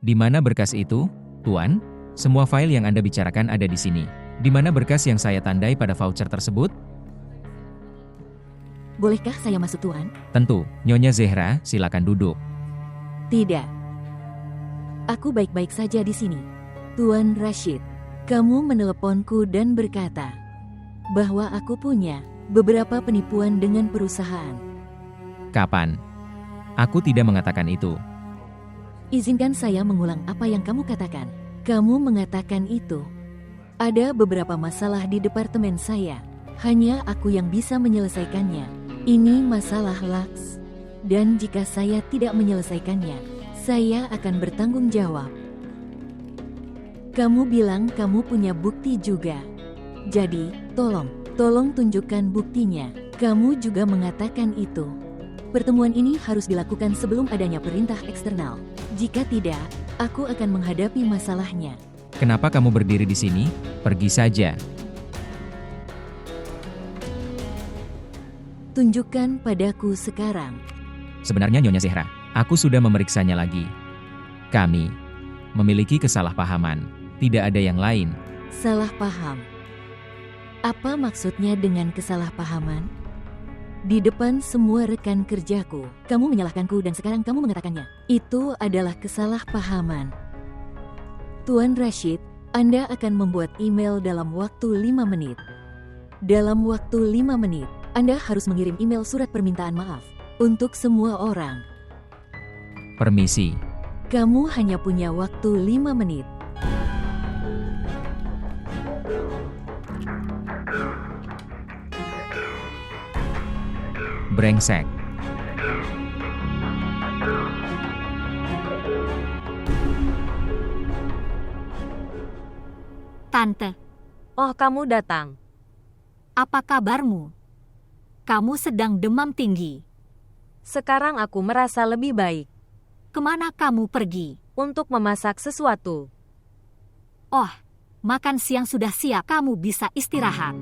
Di mana berkas itu, Tuan? Semua file yang Anda bicarakan ada di sini. Di mana berkas yang saya tandai pada voucher tersebut? Bolehkah saya masuk, Tuan? Tentu, Nyonya Zehra, silakan duduk. Tidak. Aku baik-baik saja di sini. Tuan Rashid, kamu meneleponku dan berkata bahwa aku punya beberapa penipuan dengan perusahaan. Kapan? Aku tidak mengatakan itu. Izinkan saya mengulang apa yang kamu katakan. Kamu mengatakan itu. Ada beberapa masalah di departemen saya. Hanya aku yang bisa menyelesaikannya. Ini masalah Lux. Dan jika saya tidak menyelesaikannya, saya akan bertanggung jawab. Kamu bilang kamu punya bukti juga. Jadi, tolong tunjukkan buktinya. Kamu juga mengatakan itu. Pertemuan ini harus dilakukan sebelum adanya perintah eksternal. Jika tidak, aku akan menghadapi masalahnya. Kenapa kamu berdiri di sini? Pergi saja. Tunjukkan padaku sekarang. Sebenarnya Nyonya Zehra, aku sudah memeriksanya lagi. Kami memiliki kesalahpahaman. Tidak ada yang lain. Salah paham. Apa maksudnya dengan kesalahpahaman? Di depan semua rekan kerjaku, kamu menyalahkanku dan sekarang kamu mengatakannya. Itu adalah kesalahpahaman. Tuan Rashid, Anda akan membuat email dalam waktu 5 menit. Dalam waktu 5 menit, Anda harus mengirim email surat permintaan maaf untuk semua orang. Permisi. Kamu hanya punya waktu 5 menit. Brengsek. Tante, Oh, kamu datang. apa kabarmu? Kamu sedang demam tinggi. Sekarang aku merasa lebih baik. Kemana kamu pergi? Untuk memasak sesuatu. Oh, makan siang sudah siap. Kamu bisa istirahat.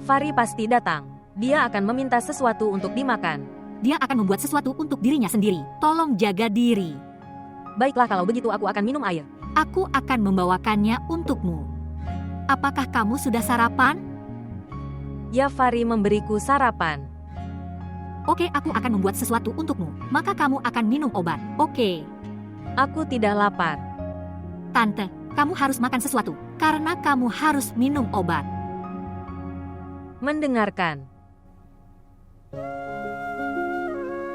Fari pasti datang. Dia akan meminta sesuatu untuk dimakan. Dia akan membuat sesuatu untuk dirinya sendiri. Tolong jaga diri. Baiklah, kalau begitu aku akan minum air. Aku akan membawakannya untukmu. Apakah kamu sudah sarapan? Ya, Fari memberiku sarapan. Oke, aku akan membuat sesuatu untukmu. Maka kamu akan minum obat. Oke. Aku tidak lapar. Tante, kamu harus makan sesuatu. Karena kamu harus minum obat. Mendengarkan.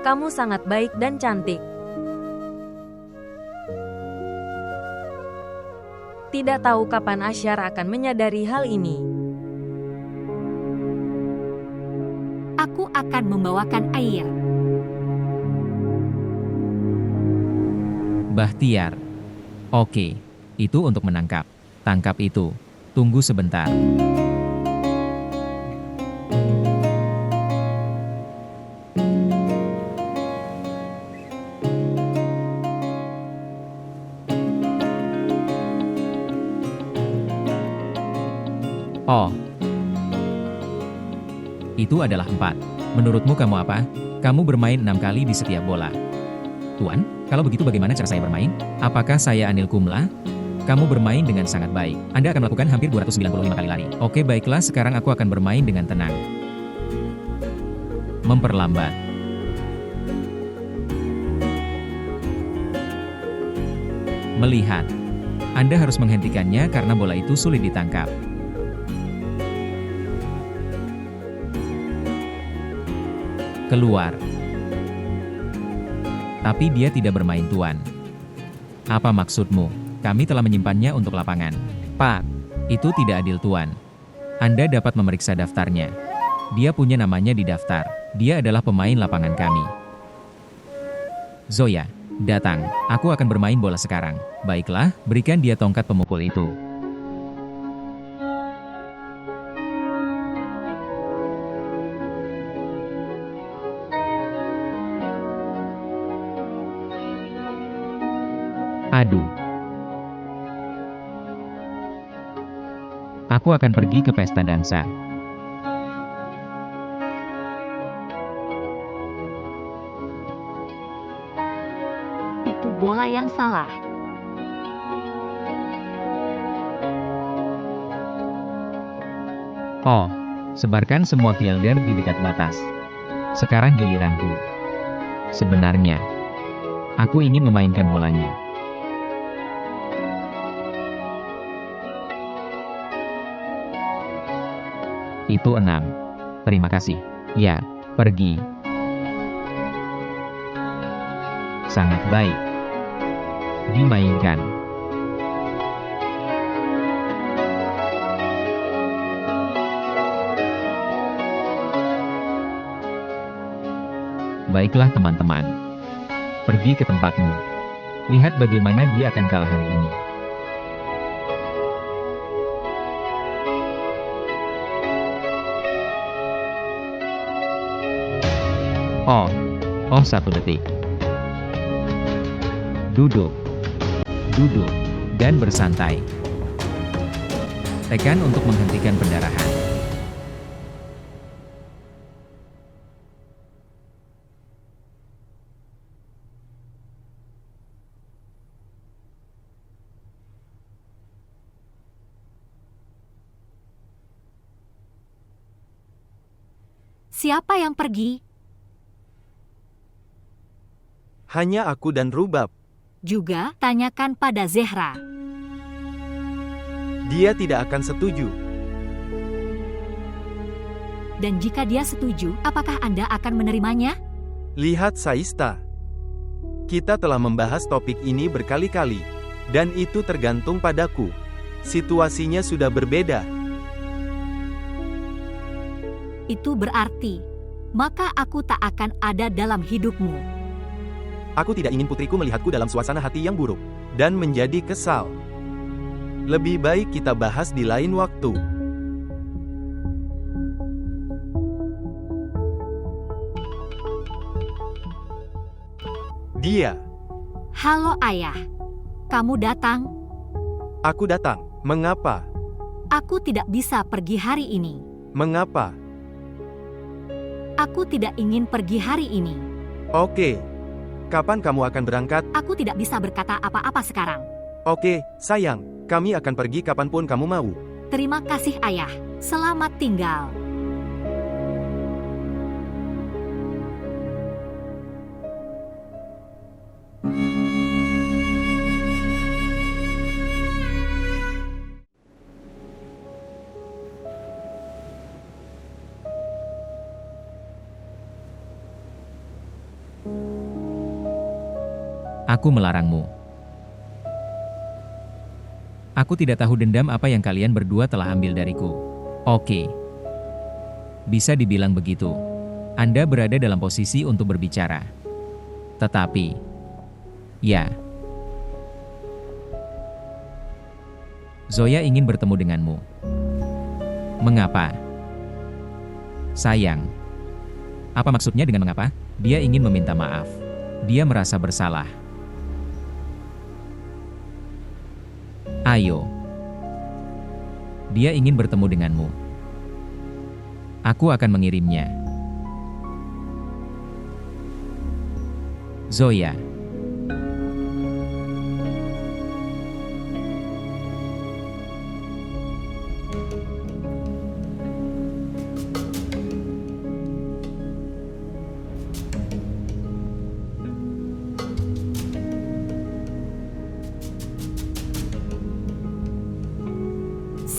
Kamu sangat baik dan cantik. Tidak tahu kapan Asyar akan menyadari hal ini. Aku akan membawakan air. Bahtiar. Oke, itu untuk menangkap. Tangkap itu. Tunggu sebentar. Oh. Itu adalah 4. Menurutmu kamu apa? Kamu bermain 6 kali di setiap bola. Tuan, kalau begitu bagaimana cara saya bermain? Apakah saya Anil Kumla? Kamu bermain dengan sangat baik. Anda akan melakukan hampir 295 kali lari. Oke, baiklah, sekarang aku akan bermain dengan tenang. Memperlambat. Melihat. Anda harus menghentikannya karena bola itu sulit ditangkap. Keluar. Tapi dia tidak bermain, Tuan. Apa maksudmu? Kami telah menyimpannya untuk lapangan. Pak, itu tidak adil, Tuan. Anda dapat memeriksa daftarnya. Dia punya namanya di daftar. Dia adalah pemain lapangan kami. Zoya, datang. Aku akan bermain bola sekarang. Baiklah, berikan dia tongkat pemukul itu. Aduh. Aku akan pergi ke pesta dansa. Itu bola yang salah. Oh, sebarkan semua fielder di dekat batas. Sekarang giliranku. Sebenarnya, aku ingin memainkan bolanya. Itu 6. Terima kasih. Ya, pergi. Sangat baik. Dimainkan. Baiklah teman-teman. Pergi ke tempatmu. Lihat bagaimana dia akan kalah hari ini. Oh, 1 detik. Duduk, dan bersantai. Tekan untuk menghentikan pendarahan. Siapa yang pergi? Hanya aku dan Rubab. Juga tanyakan pada Zehra. Dia tidak akan setuju. Dan jika dia setuju, apakah Anda akan menerimanya? Lihat Saista. Kita telah membahas topik ini berkali-kali. Dan itu tergantung padaku. Situasinya sudah berbeda. Itu berarti, maka aku tak akan ada dalam hidupmu. Aku tidak ingin putriku melihatku dalam suasana hati yang buruk. Dan menjadi kesal. Lebih baik kita bahas di lain waktu. Dia. Halo ayah, kamu datang? Aku datang. Mengapa? Aku tidak bisa pergi hari ini. Mengapa? Aku tidak ingin pergi hari ini. Oke. Kapan kamu akan berangkat? Aku tidak bisa berkata apa-apa sekarang. Oke, sayang. Kami akan pergi kapanpun kamu mau. Terima kasih ayah. Selamat tinggal. Aku melarangmu. Aku tidak tahu dendam apa yang kalian berdua telah ambil dariku. Oke. Bisa dibilang begitu. Anda berada dalam posisi untuk berbicara. Tetapi, ya. Zoya ingin bertemu denganmu. Mengapa? Sayang. Apa maksudnya dengan mengapa? Dia ingin meminta maaf. Dia merasa bersalah. Ayo. Dia ingin bertemu denganmu. Aku akan mengirimnya. Zoya.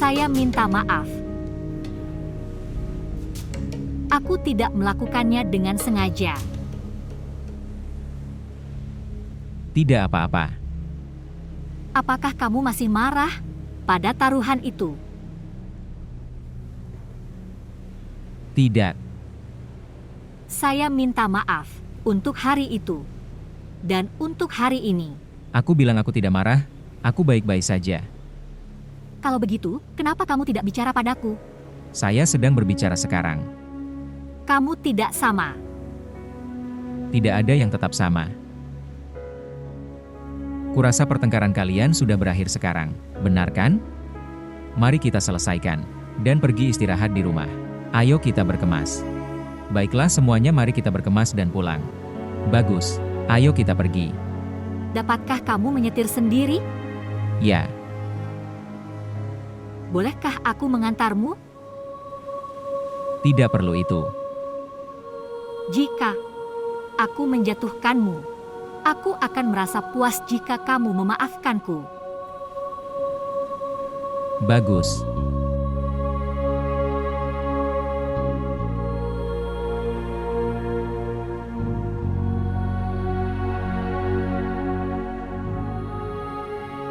Saya minta maaf. Aku tidak melakukannya dengan sengaja. Tidak apa-apa. Apakah kamu masih marah pada taruhan itu? Tidak. Saya minta maaf untuk hari itu dan untuk hari ini. Aku bilang aku tidak marah. Aku baik-baik saja. Kalau begitu, kenapa kamu tidak bicara padaku? Saya sedang berbicara sekarang. Kamu tidak sama. Tidak ada yang tetap sama. Kurasa pertengkaran kalian sudah berakhir sekarang, benar kan? Mari kita selesaikan, dan pergi istirahat di rumah. Ayo kita berkemas. Baiklah semuanya, mari kita berkemas dan pulang. Bagus, ayo kita pergi. Dapatkah kamu menyetir sendiri? Ya, Bolehkah aku mengantarmu? Tidak perlu itu. Jika aku menjatuhkanmu, aku akan merasa puas jika kamu memaafkanku. Bagus.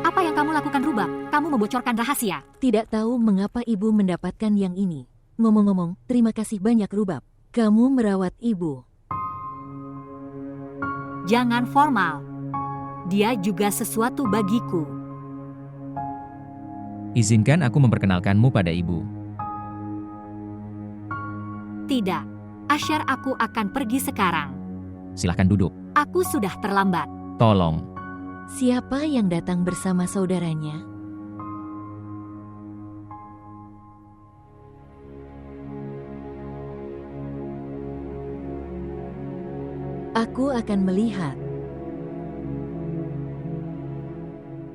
Apa yang kamu lakukan, Rubab? Kamu membocorkan rahasia. Tidak tahu mengapa ibu mendapatkan yang ini. Ngomong-ngomong, terima kasih banyak Rubab. Kamu merawat ibu. Jangan formal. Dia juga sesuatu bagiku. Izinkan aku memperkenalkanmu pada ibu. Tidak. Asyar, aku akan pergi sekarang. Silahkan duduk. Aku sudah terlambat. Tolong. Siapa yang datang bersama saudaranya? Aku akan melihat.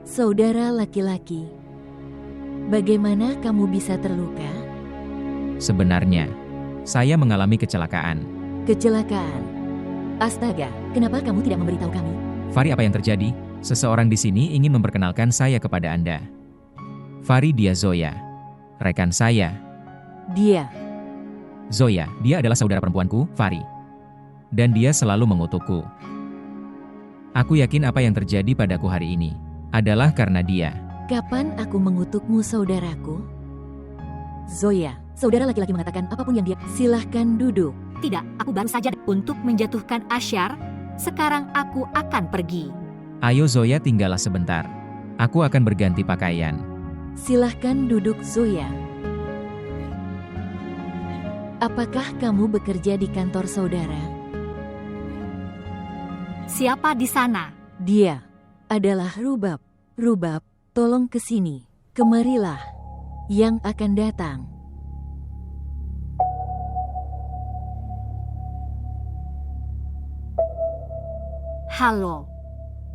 Saudara laki-laki, bagaimana kamu bisa terluka? Sebenarnya, saya mengalami kecelakaan. Kecelakaan. Astaga, kenapa kamu tidak memberitahu kami? Fari, apa yang terjadi? Seseorang di sini ingin memperkenalkan saya kepada Anda. Fari, dia Zoya. Rekan saya. Dia. Zoya, dia adalah saudara perempuanku, Fari. Dan dia selalu mengutukku. Aku yakin apa yang terjadi padaku hari ini adalah karena dia. Kapan aku mengutukmu, saudaraku? Zoya, saudara laki-laki mengatakan apapun yang dia... Silahkan duduk. Tidak, aku baru saja untuk menjatuhkan Asyar. Sekarang aku akan pergi. Ayo Zoya, tinggallah sebentar. Aku akan berganti pakaian. Silahkan duduk, Zoya. Apakah kamu bekerja di kantor saudara? Siapa di sana? Dia adalah Rubab. Rubab, tolong ke sini. Kemarilah. Yang akan datang. Halo.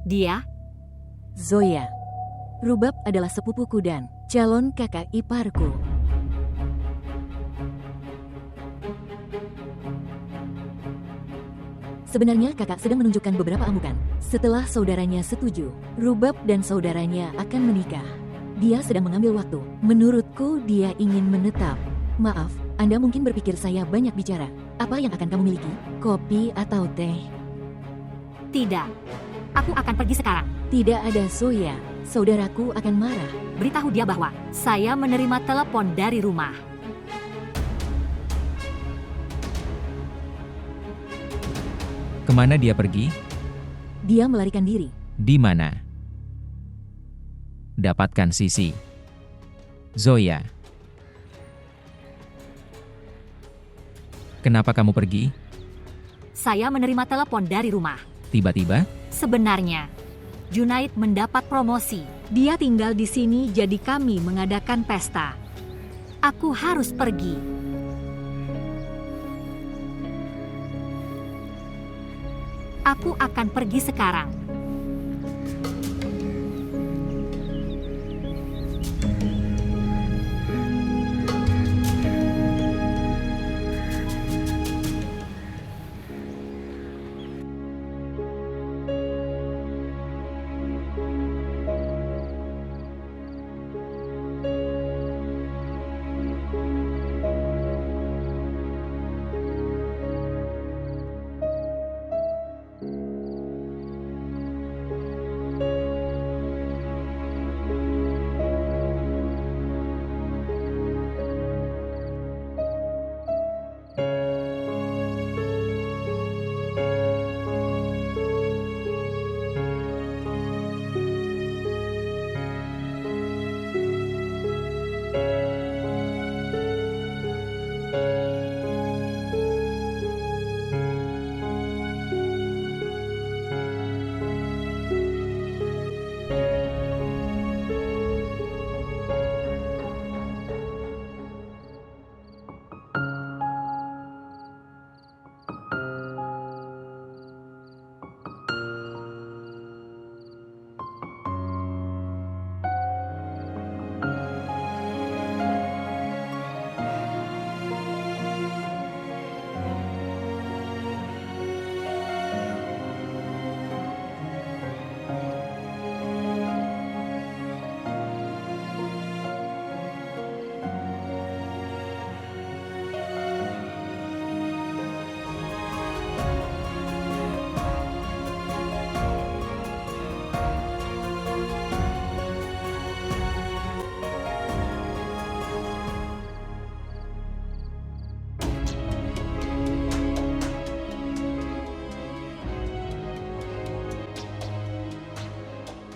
Dia? Zoya. Rubab adalah sepupuku dan calon kakak iparku. Sebenarnya kakak sedang menunjukkan beberapa amukan. Setelah saudaranya setuju, Rubab dan saudaranya akan menikah. Dia sedang mengambil waktu. Menurutku dia ingin menetap. Maaf, Anda mungkin berpikir saya banyak bicara. Apa yang akan kamu miliki? Kopi atau teh? Tidak. Aku akan pergi sekarang. Tidak ada Zoya. Saudaraku akan marah. Beritahu dia bahwa saya menerima telepon dari rumah. Kemana dia pergi? Dia melarikan diri. Di mana? Dapatkan Sisi. Zoya. Kenapa kamu pergi? Saya menerima telepon dari rumah. Tiba-tiba? Sebenarnya, Junaid mendapat promosi. Dia tinggal di sini, jadi kami mengadakan pesta. Aku harus pergi. Aku akan pergi sekarang.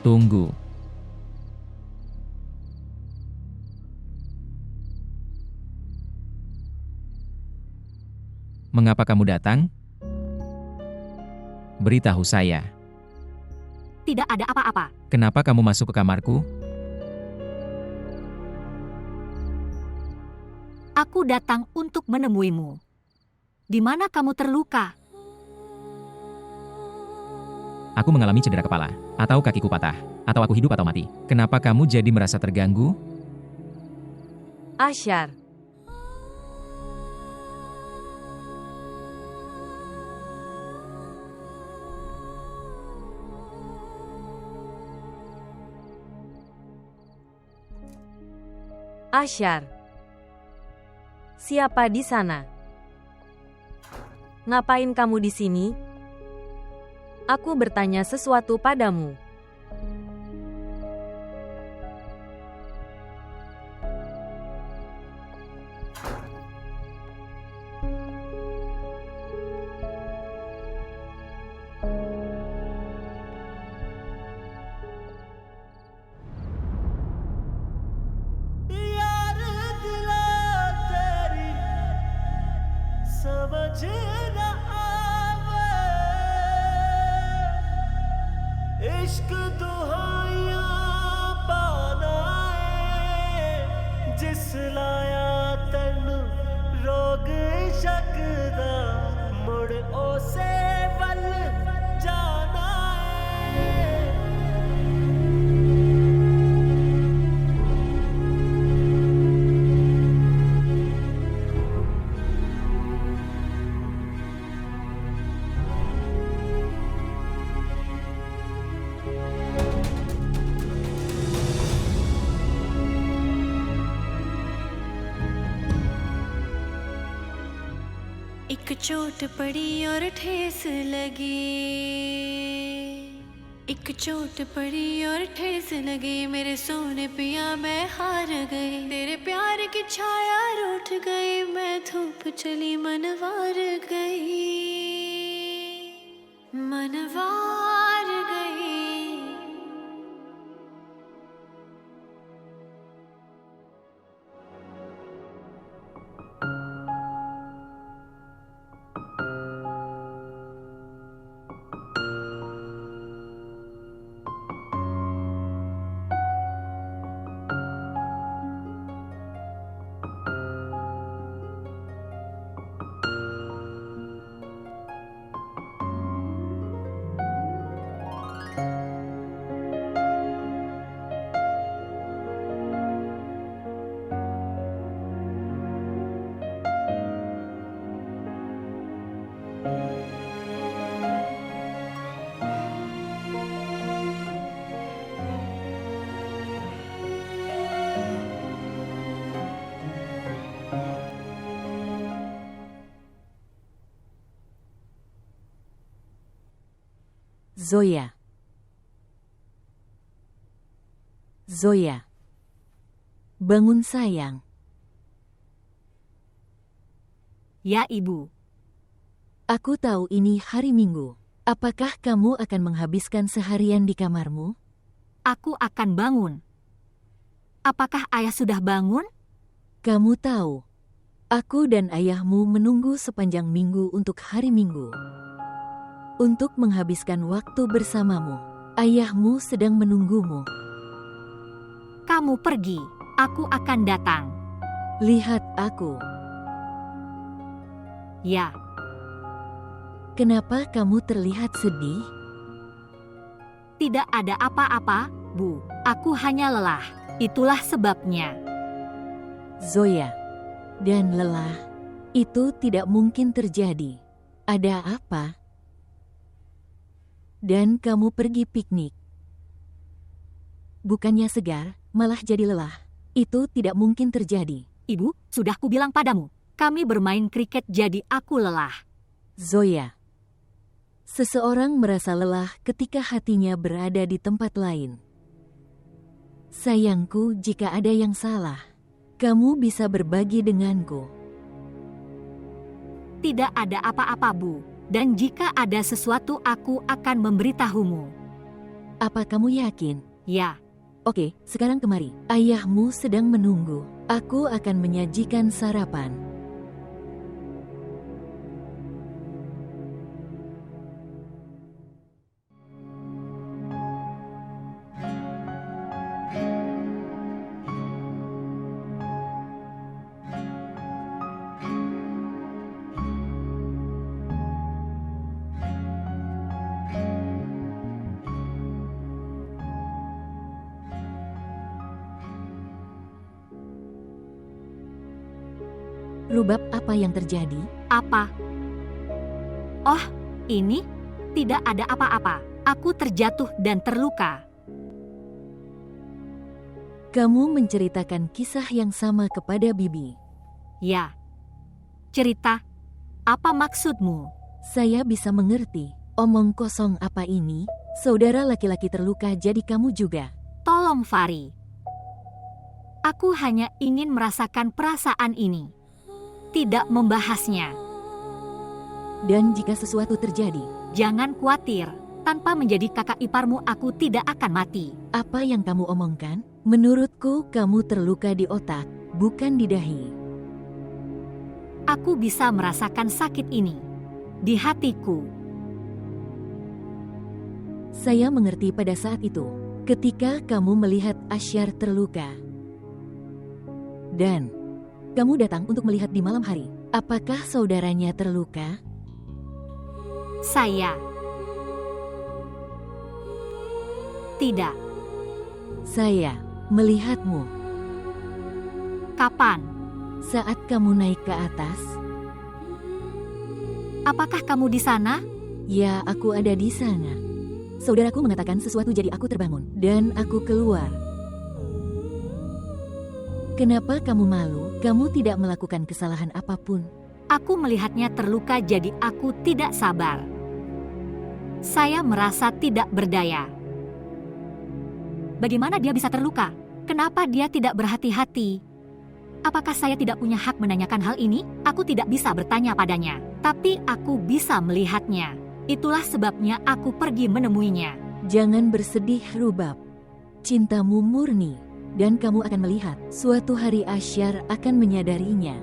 Tunggu. Mengapa kamu datang? Beritahu saya. Tidak ada apa-apa. Kenapa kamu masuk ke kamarku? Aku datang untuk menemuimu. Di mana kamu terluka? Aku mengalami cedera kepala, atau kakiku patah, atau aku hidup atau mati. Kenapa kamu jadi merasa terganggu? Asyar, Asyar. Siapa di sana? Ngapain kamu di sini? Aku bertanya sesuatu padamu. इश्क दुहाइयां पाना जिस लाया तैनू रोग इश्क दा मुड़ ओसे वल जाना है। एक चोट पड़ी और ठेस लगी, एक चोट पड़ी और ठेस लगी, मेरे सोने पिया मैं हार गई, तेरे प्यार की छाया रूठ गई, मैं धूप चली मनवार गई, मनवार गई। Zoya. Zoya. Bangun sayang. Ya, Ibu. Aku tahu ini hari Minggu. Apakah kamu akan menghabiskan seharian di kamarmu? Aku akan bangun. Apakah ayah sudah bangun? Kamu tahu, aku dan ayahmu menunggu sepanjang minggu untuk hari Minggu. Untuk menghabiskan waktu bersamamu, ayahmu sedang menunggumu. Kamu pergi, aku akan datang. Lihat aku. Ya, Kenapa kamu terlihat sedih? tidak ada apa-apa, Bu. Aku hanya lelah. Itulah sebabnya. Zoya. Dan lelah, itu tidak mungkin terjadi. Ada apa? Dan kamu pergi piknik. Bukannya segar, malah jadi lelah. Itu tidak mungkin terjadi. Ibu, sudah kubilang padamu. Kami bermain kriket jadi aku lelah. Zoya. Seseorang merasa lelah ketika hatinya berada di tempat lain. Sayangku, jika ada yang salah, kamu bisa berbagi denganku. Tidak ada apa-apa, Bu. Dan jika ada sesuatu aku akan memberitahumu. Apa kamu yakin? Ya, Oke, sekarang kemari. Ayahmu sedang menunggu. Aku akan menyajikan sarapan. Rubab, apa yang terjadi? apa? Oh, ini tidak ada apa-apa. Aku terjatuh dan terluka. Kamu menceritakan kisah yang sama kepada Bibi. Ya. Cerita, apa maksudmu? Saya bisa mengerti. Omong kosong apa ini? Saudara laki-laki terluka, jadi kamu juga. Tolong Fari. Aku hanya ingin merasakan perasaan ini. Tidak membahasnya. Dan jika sesuatu terjadi, Jangan khawatir. Tanpa menjadi kakak iparmu, aku tidak akan mati. apa yang kamu omongkan? Menurutku, kamu terluka di otak, bukan di dahi. Aku bisa merasakan sakit ini di hatiku. Saya mengerti pada saat itu, ketika kamu melihat Asyar terluka. Dan kamu datang untuk melihat di malam hari. Apakah saudaranya terluka? Saya tidak. Saya melihatmu Kapan? saat kamu naik ke atas. Apakah kamu di sana? Ya, aku ada di sana. Saudaraku mengatakan sesuatu, jadi aku terbangun dan aku keluar. Kenapa kamu malu? Kamu tidak melakukan kesalahan apapun. Aku melihatnya terluka, jadi aku tidak sabar. Saya merasa tidak berdaya. Bagaimana dia bisa terluka? Kenapa dia tidak berhati-hati? Apakah saya tidak punya hak menanyakan hal ini? Aku tidak bisa bertanya padanya, tapi aku bisa melihatnya. Itulah sebabnya aku pergi menemuinya. Jangan bersedih, Rubab. Cintamu murni, dan kamu akan melihat suatu hari Asyar akan menyadarinya.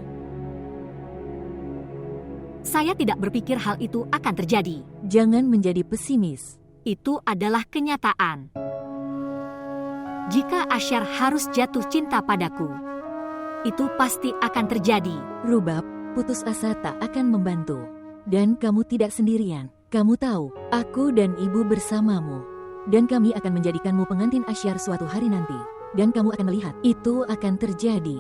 Saya tidak berpikir hal itu akan terjadi. Jangan menjadi pesimis. Itu adalah kenyataan. Jika Asyar harus jatuh cinta padaku, itu pasti akan terjadi. Rubab, putus asa tak akan membantu. Dan kamu tidak sendirian. Kamu tahu, aku dan ibu bersamamu. Dan kami akan menjadikanmu pengantin Asyar suatu hari nanti. Dan kamu akan melihat, itu akan terjadi.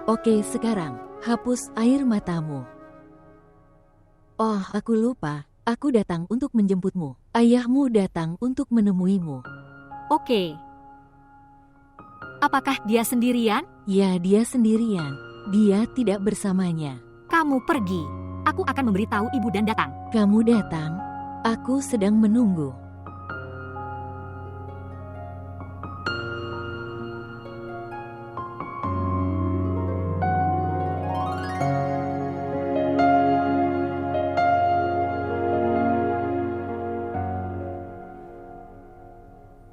Oke, sekarang, hapus air matamu. Oh, aku lupa. Aku datang untuk menjemputmu. Ayahmu datang untuk menemuimu. Oke. Apakah dia sendirian? Ya, dia sendirian. Dia tidak bersamanya. Kamu pergi. Aku akan memberitahu ibu dan datang. Kamu datang. Aku sedang menunggu.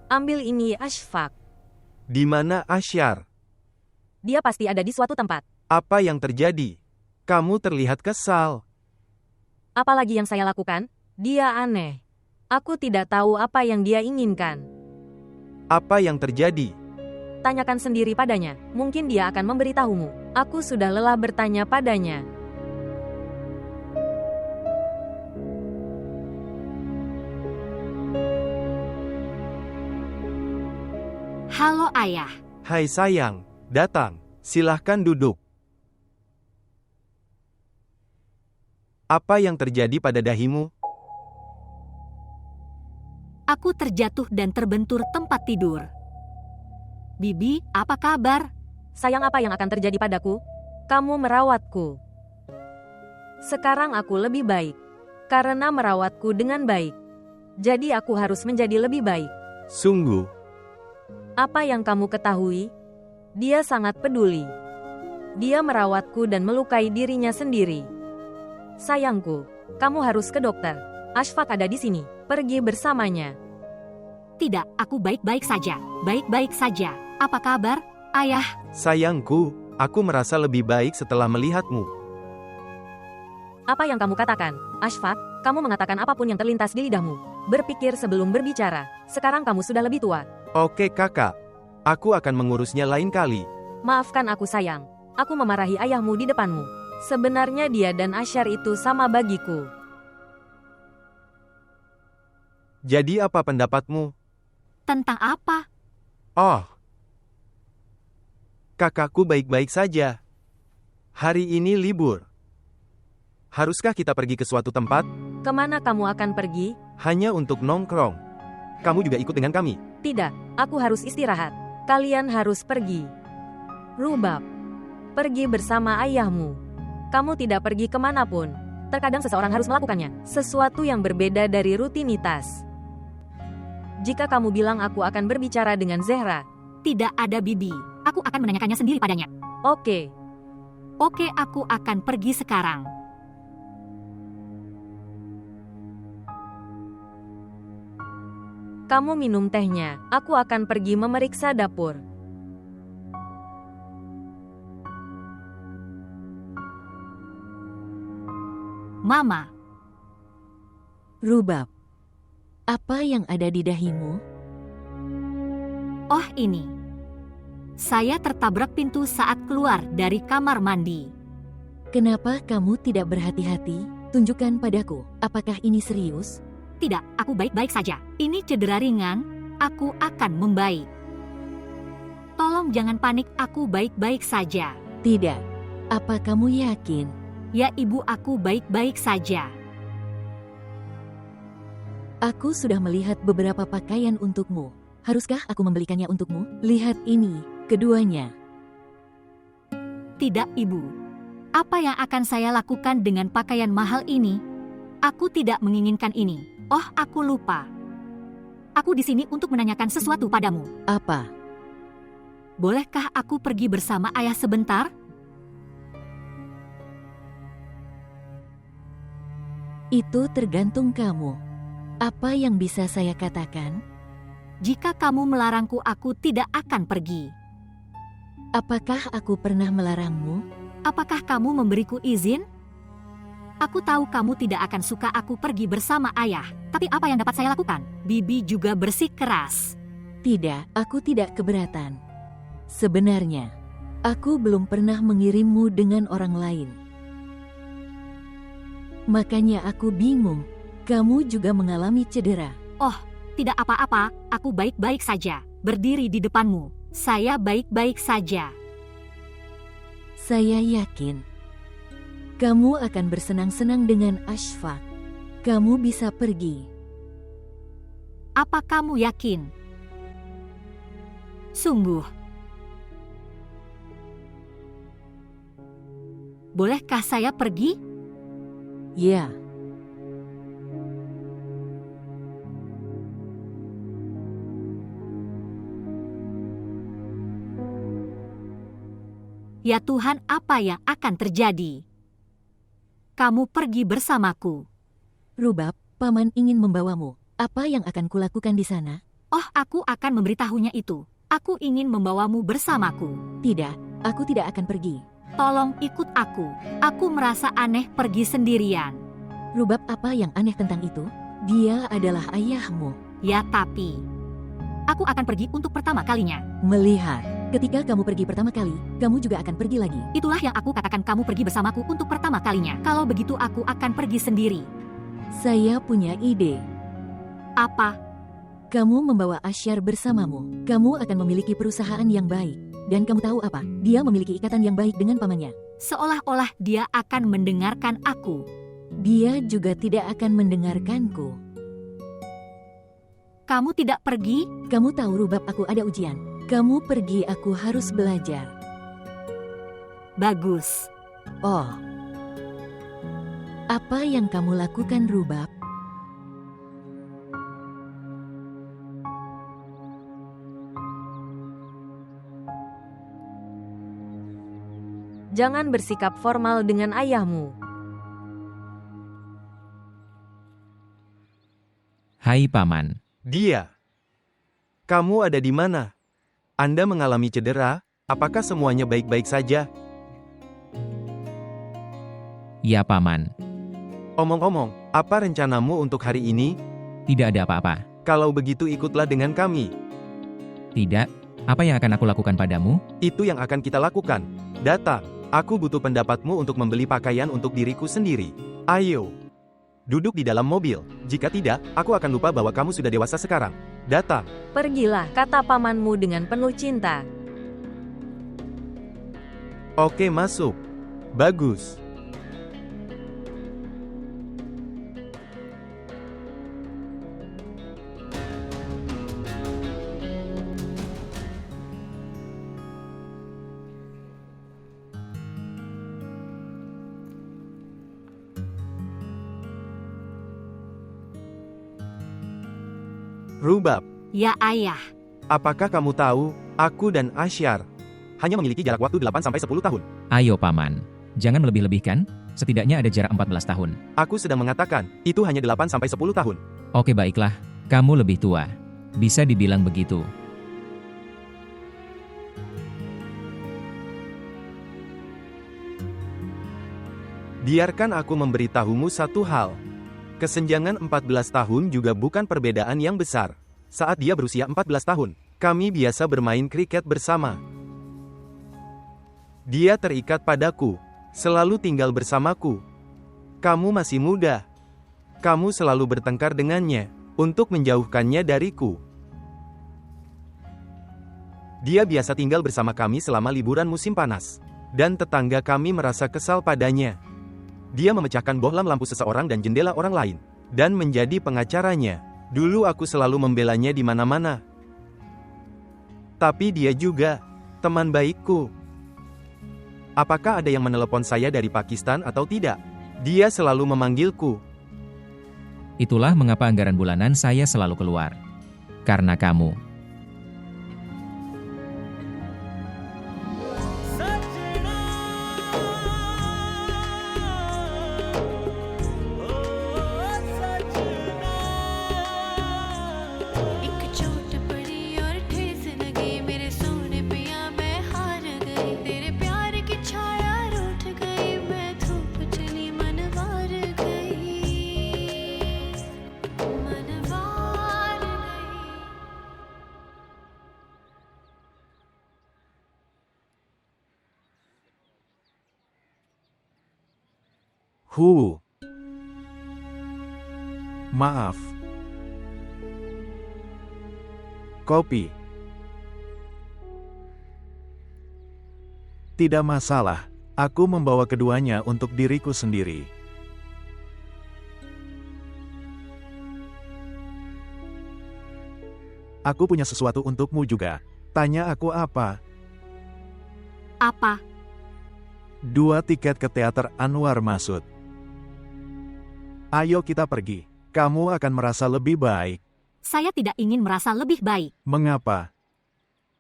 Ambil ini, Ashfaq. Di mana Asyar? Dia pasti ada di suatu tempat. Apa yang terjadi? Kamu terlihat kesal. Apalagi yang saya lakukan? Dia aneh. Aku tidak tahu apa yang dia inginkan. Apa yang terjadi? Tanyakan sendiri padanya. Mungkin dia akan memberitahumu. Aku sudah lelah bertanya padanya. Halo ayah. Hai sayang, datang. Silahkan duduk. Apa yang terjadi pada dahimu? Aku terjatuh dan terbentur tempat tidur. Bibi, apa kabar? Sayang, apa yang akan terjadi padaku? Kamu merawatku. Sekarang aku lebih baik. Karena merawatku dengan baik. Jadi aku harus menjadi lebih baik. Sungguh. Apa yang kamu ketahui? Dia sangat peduli. Dia merawatku dan melukai dirinya sendiri. Sayangku, kamu harus ke dokter. Ashfaq ada di sini. Pergi bersamanya. Tidak, aku baik-baik saja. Baik-baik saja. Apa kabar, Ayah? Sayangku, aku merasa lebih baik setelah melihatmu. Apa yang kamu katakan? Ashfaq, kamu mengatakan apapun yang terlintas di lidahmu. Berpikir sebelum berbicara. Sekarang kamu sudah lebih tua. Oke kakak, aku akan mengurusnya lain kali. Maafkan aku sayang. Aku memarahi ayahmu di depanmu. Sebenarnya dia dan Asyar itu sama bagiku. Jadi apa pendapatmu? Tentang apa? Oh, kakakku baik-baik saja. Hari ini libur. Haruskah kita pergi ke suatu tempat? Kemana kamu akan pergi? Hanya untuk nongkrong. Kamu juga ikut dengan kami? Tidak, aku harus istirahat. Kalian harus pergi. Rubab, pergi bersama ayahmu. Kamu tidak pergi kemanapun. Terkadang seseorang harus melakukannya. Sesuatu yang berbeda dari rutinitas. Jika kamu bilang aku akan berbicara dengan Zehra. Tidak ada Bibi. Aku akan menanyakannya sendiri padanya. Oke. Oke, aku akan pergi sekarang. Kamu minum tehnya. Aku akan pergi memeriksa dapur. Mama, Rubab, apa yang ada di dahimu? oh ini. Saya tertabrak pintu saat keluar dari kamar mandi. Kenapa kamu tidak berhati-hati? Tunjukkan padaku, apakah ini serius? Tidak, aku baik-baik saja. Ini cedera ringan, aku akan membaik. Tolong jangan panik, aku baik-baik saja. Tidak. Apa kamu yakin? Ya ibu, aku baik-baik saja. Aku sudah melihat beberapa pakaian untukmu. Haruskah aku membelikannya untukmu? Lihat ini, keduanya. Tidak ibu. Apa yang akan saya lakukan dengan pakaian mahal ini? Aku tidak menginginkan ini. Oh, aku lupa. Aku di sini untuk menanyakan sesuatu padamu. Apa? Bolehkah aku pergi bersama ayah sebentar? Itu tergantung kamu. Apa yang bisa saya katakan? Jika kamu melarangku, aku tidak akan pergi. Apakah aku pernah melarangmu? Apakah kamu memberiku izin? Aku tahu kamu tidak akan suka aku pergi bersama ayah. Tapi apa yang dapat saya lakukan? Bibi juga bersikeras. Tidak, aku tidak keberatan. Sebenarnya, aku belum pernah mengirimmu dengan orang lain. Makanya aku bingung, kamu juga mengalami cedera. Oh, tidak apa-apa, aku baik-baik saja. Berdiri di depanmu, saya baik-baik saja. Saya yakin, kamu akan bersenang-senang dengan Ashfaq. Kamu bisa pergi. Apa kamu yakin? Sungguh. Bolehkah saya pergi? Ya. Ya Tuhan, apa yang akan terjadi? Kamu pergi bersamaku. Rubab, paman ingin membawamu. Apa yang akan kulakukan di sana? Oh, aku akan memberitahunya itu. Aku ingin membawamu bersamaku. Tidak, aku tidak akan pergi. Tolong ikut aku. Aku merasa aneh pergi sendirian. Rubab, apa yang aneh tentang itu? Dia adalah ayahmu. Ya, tapi aku akan pergi untuk pertama kalinya. Melihat, ketika kamu pergi pertama kali, kamu juga akan pergi lagi. Itulah yang aku katakan, kamu pergi bersamaku untuk pertama kalinya. Kalau begitu aku akan pergi sendiri. Saya punya ide. Apa? Kamu membawa Asyar bersamamu. Kamu akan memiliki perusahaan yang baik. Dan kamu tahu apa? Dia memiliki ikatan yang baik dengan pamannya. Seolah-olah dia akan mendengarkan aku. Dia juga tidak akan mendengarkanku. Kamu tidak pergi? Kamu tahu Rubab, aku ada ujian. Kamu pergi, aku harus belajar. Bagus. Oh. Apa yang kamu lakukan, Rubab? Jangan bersikap formal dengan ayahmu. Hai Paman. Dia. Kamu ada di mana? Anda mengalami cedera? Apakah semuanya baik-baik saja? Ya Paman. Omong-omong, apa rencanamu untuk hari ini? Tidak ada apa-apa. Kalau begitu ikutlah dengan kami. Tidak. Apa yang akan aku lakukan padamu? Itu yang akan kita lakukan. Datang. Aku butuh pendapatmu untuk membeli pakaian untuk diriku sendiri. Ayo. Duduk di dalam mobil. Jika tidak, aku akan lupa bahwa kamu sudah dewasa sekarang. Datang. Pergilah, kata pamanmu dengan penuh cinta. Oke, masuk. Bagus. Rubab, Ya ayah, apakah kamu tahu, aku dan Asyar hanya memiliki jarak waktu 8-10 tahun. Ayo Paman. Jangan melebih-lebihkan. Setidaknya ada jarak 14 tahun. Aku sedang mengatakan, itu hanya 8-10 tahun. Oke baiklah. Kamu lebih tua. Bisa dibilang begitu. Biarkan aku memberitahumu satu hal. Kesenjangan 14 tahun juga bukan perbedaan yang besar. Saat dia berusia 14 tahun, kami biasa bermain kriket bersama. Dia terikat padaku, selalu tinggal bersamaku. Kamu masih muda. Kamu selalu bertengkar dengannya, untuk menjauhkannya dariku. Dia biasa tinggal bersama kami selama liburan musim panas. Dan tetangga kami merasa kesal padanya. Dia memecahkan bohlam lampu seseorang dan jendela orang lain, dan menjadi pengacaranya. Dulu aku selalu membelanya di mana-mana. Tapi dia juga teman baikku. Apakah ada yang menelepon saya dari Pakistan atau tidak? Dia selalu memanggilku. Itulah mengapa anggaran bulanan saya selalu keluar. Karena kamu. सजना ओ सजना एक चोट पड़ी और ठेस लगी मेरे सोने पिया मैं हार गई तेरे प्यार की छाया रूठ गई मैं धूप चली मन वार गई मन वार गई Maaf. Kopi. Tidak masalah, aku membawa keduanya untuk diriku sendiri. Aku punya sesuatu untukmu juga. Tanya aku apa? apa? 2 tiket ke teater Anwar Masud. Ayo kita pergi. Kamu akan merasa lebih baik. Saya tidak ingin merasa lebih baik. Mengapa?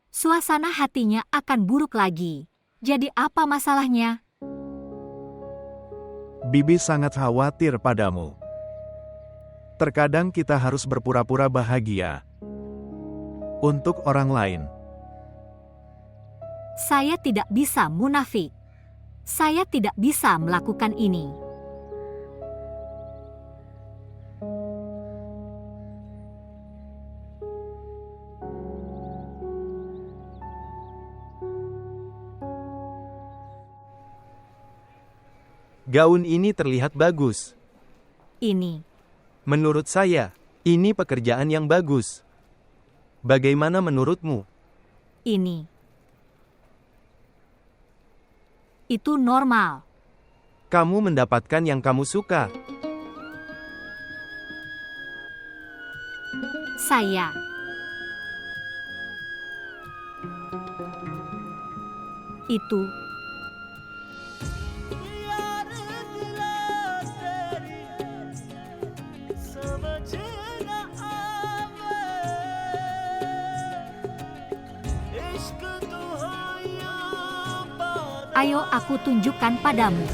Suasana hatinya akan buruk lagi. Jadi apa masalahnya? Bibi sangat khawatir padamu. Terkadang kita harus berpura-pura bahagia untuk orang lain. Saya tidak bisa munafik. Saya tidak bisa melakukan ini. Gaun ini terlihat bagus. Ini. Menurut saya, ini pekerjaan yang bagus. Bagaimana menurutmu? Ini. Itu normal. Kamu mendapatkan yang kamu suka. Saya. Itu. यार दिला तेरी समझ न आवे इश्क दुहाइयां Ayo aku tunjukkan padamu.